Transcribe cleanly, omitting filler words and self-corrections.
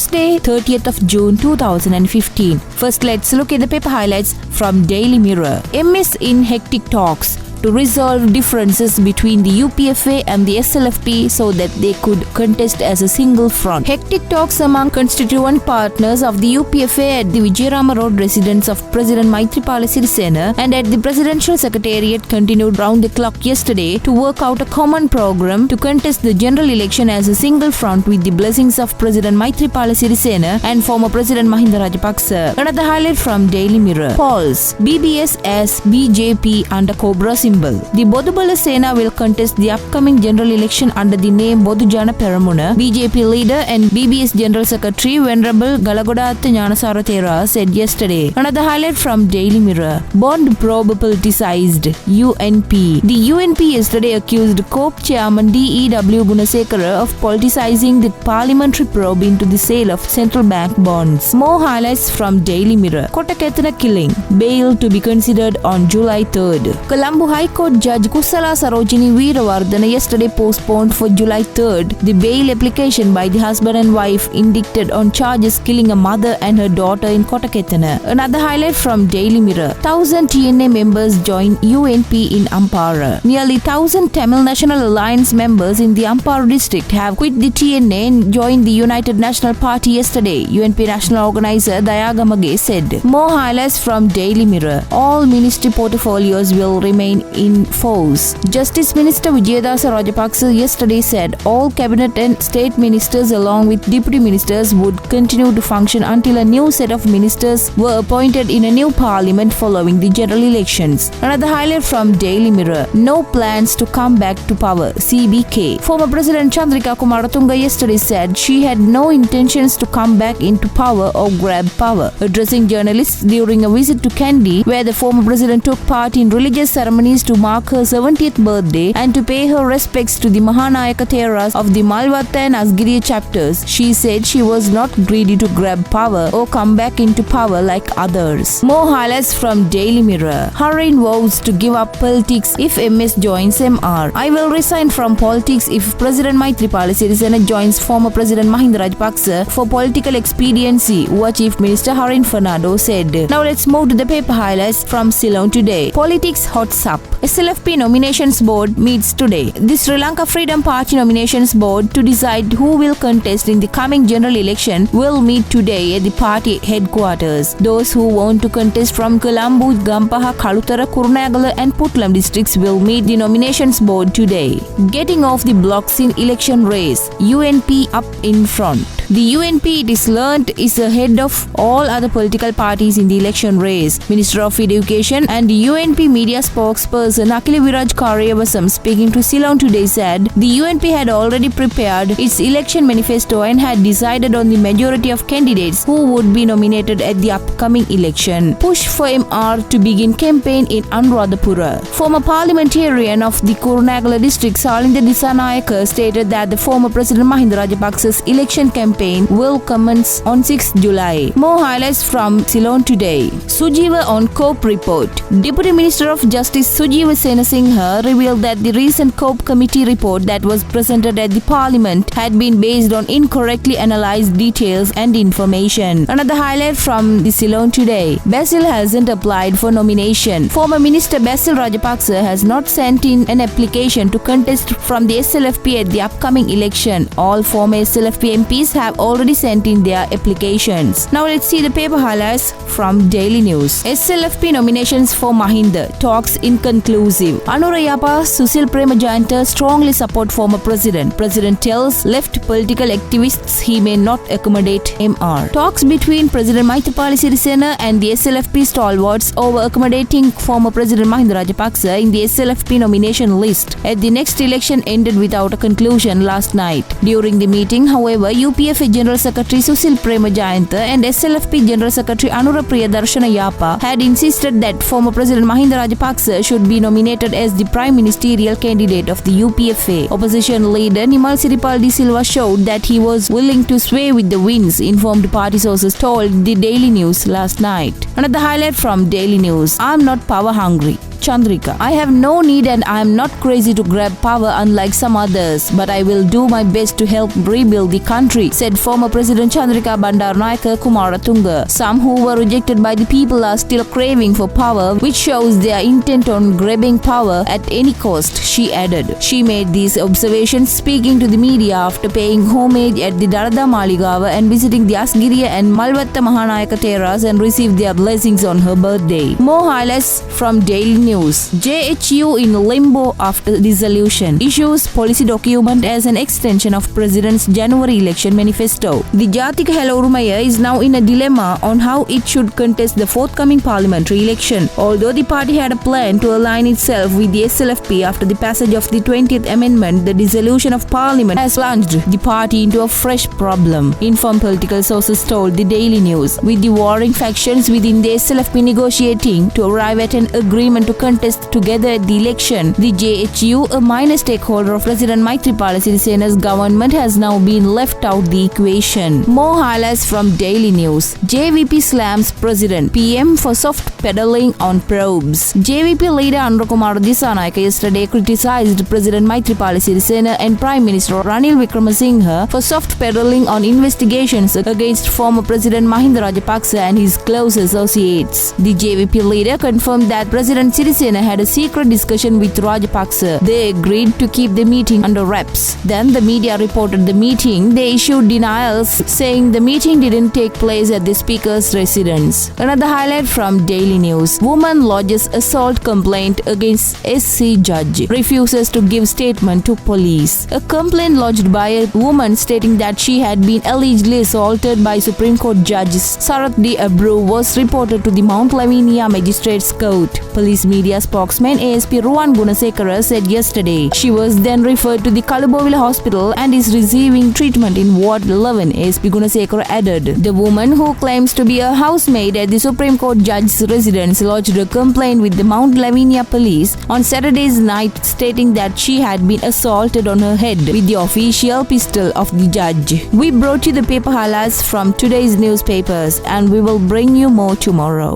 Wednesday, 30th of June 2015. First, let's look at the paper highlights from Daily Mirror. MS in hectic talks to resolve differences between the UPFA and the SLFP so that they could contest as a single front. Hectic talks among constituent partners of the UPFA at the Vijayarama Road residence of President Maithripala Sirisena and at the Presidential Secretariat continued round the clock yesterday to work out a common program to contest the general election as a single front with the blessings of President Maithripala Sirisena and former President Mahinda Rajapaksa. Another highlight from Daily Mirror. Polls. BBS as BJP under Cobra symbol. The Bodubala Sena will contest the upcoming general election under the name Bodujana Peramuna. BJP leader and BBS General Secretary Venerable Galagodatha Gnanasara Thera said yesterday. Another highlight from Daily Mirror. Bond probe politicized. UNP. The UNP yesterday accused COPE Chairman D.E.W. Gunasekara of politicizing the parliamentary probe into the sale of central bank bonds. More highlights from Daily Mirror. Kotakethana killing. Bail to be considered on July 3rd. Colombo High Court Judge Kusala Sarojini Veerawardena yesterday postponed for July 3rd the bail application by the husband and wife indicted on charges killing a mother and her daughter in Kotakethana. Another highlight from Daily Mirror. 1,000 TNA members join UNP in Ampara. Nearly 1,000 Tamil National Alliance members in the Ampara district have quit the TNA and joined the United National Party yesterday, UNP National Organizer Dayagamage said. More highlights from Daily Mirror. All ministry portfolios will remain in force. Justice Minister Vijayadasa Rajapaksa yesterday said all cabinet and state ministers along with deputy ministers would continue to function until a new set of ministers were appointed in a new parliament following the general elections. Another highlight from Daily Mirror. No plans to come back to power. CBK. Former President Chandrika Kumaratunga yesterday said she had no intentions to come back into power or grab power. Addressing journalists during a visit to Kandy, where the former president took part in religious ceremonies to mark her 70th birthday and to pay her respects to the Mahanayaka Theras of the Malvatta and Asgiriya chapters, she said she was not greedy to grab power or come back into power like others. More highlights from Daily Mirror. Harin vows to give up politics if MS joins MR. I will resign from politics if President Maithripala Sirisena joins former President Mahinda Rajapaksa for political expediency, UA Chief Minister Harin Fernando said. Now let's move to the paper highlights from Ceylon today. Politics hots up. SLFP Nominations Board meets today. The Sri Lanka Freedom Party Nominations Board to decide who will contest in the coming general election will meet today at the party headquarters. Those who want to contest from Colombo, Gampaha, Kalutara, Kurunegala and Putlam districts will meet the Nominations Board today. Getting off the blocks in election race. UNP up in front. The UNP, it is learnt, is ahead of all other political parties in the election race. Minister of Education and UNP media spokesperson Akila Viraj Karyavasam speaking to Ceylon today said the UNP had already prepared its election manifesto and had decided on the majority of candidates who would be nominated at the upcoming election. Push for MR to begin campaign in Anuradhapura. Former parliamentarian of the Kurunegala district Salinda Disanayaka stated that the former President Mahinda Rajapaksa's election campaign will commence on 6th July. More highlights from Ceylon today. Sujiva on COPE report. Deputy Minister of Justice Sujiva Senasinghe revealed that the recent COPE committee report that was presented at the parliament had been based on incorrectly analyzed details and information. Another highlight from the Ceylon today. Basil hasn't applied for nomination. Former Minister Basil Rajapaksa has not sent in an application to contest from the SLFP at the upcoming election. All former SLFP MPs have already sent in their applications. Now let's see the paper highlights from Daily News. SLFP nominations for Mahinda. Talks inconclusive. Anurayapa Susil Premajayanta strongly support former president. President tells left political activists he may not accommodate MR. Talks between President Maithripala Sirisena and the SLFP stalwarts over accommodating former President Mahinda Rajapaksa in the SLFP nomination list at the next election ended without a conclusion last night. During the meeting, however, UPFA General Secretary Susil Premajayanta and SLFP General Secretary Anurapriya Darshana Yapa had insisted that former President Mahinda Rajapaksa should be nominated as the prime ministerial candidate of the UPFA. Opposition leader Nimal Siripal de Silva showed that he was willing to sway with the winds, informed party sources told the Daily News last night. Another highlight from Daily News. I'm not power hungry. Chandrika. I have no need and I am not crazy to grab power unlike some others, but I will do my best to help rebuild the country, said former President Chandrika Bandaranaike Kumaratunga. Some who were rejected by the people are still craving for power, which shows their intent on grabbing power at any cost, she added. She made these observations speaking to the media after paying homage at the Darada Maligava and visiting the Asgiriya and Malvatta Mahanayaka Terras and received their blessings on her birthday. More highlights from Daily News. JHU in limbo after dissolution. Issues policy document as an extension of President's January election manifesto. The Jathika Helorumaya is now in a dilemma on how it should contest the forthcoming parliamentary election. Although the party had a plan to align itself with the SLFP after the passage of the 20th Amendment, the dissolution of Parliament has plunged the party into a fresh problem, informed political sources told the Daily News. With the warring factions within the SLFP negotiating to arrive at an agreement to contest together at the election, the JHU, a minor stakeholder of President Maithripala Sirisena's government, has now been left out the equation. More highlights from Daily News. JVP slams President, PM for soft peddling on probes. JVP leader Anura Kumar Dissanayake yesterday criticized President Maithripala Sirisena and Prime Minister Ranil Wickremesinghe for soft peddling on investigations against former President Mahinda Rajapaksa and his close associates. The JVP leader confirmed that President Sirisena had a secret discussion with Rajapaksa. They agreed to keep the meeting under wraps. Then the media reported the meeting. They issued denials saying the meeting didn't take place at the speaker's residence. Another highlight from Daily News. Woman lodges assault complaint against SC judge. Refuses to give statement to police. A complaint lodged by a woman stating that she had been allegedly assaulted by Supreme Court Judge Sarath D. Abru was reported to the Mount Lavinia Magistrates Court. Police media spokesman ASP Ruwan Gunasekara said yesterday. She was then referred to the Kalubovila Hospital and is receiving treatment in Ward 11, ASP Gunasekara added. The woman, who claims to be a housemaid at the Supreme Court Judge's residence, lodged a complaint with the Mount Lavinia police on Saturday's night stating that she had been assaulted on her head with the official pistol of the judge. We brought you the paper highlights from today's newspapers and we will bring you more tomorrow.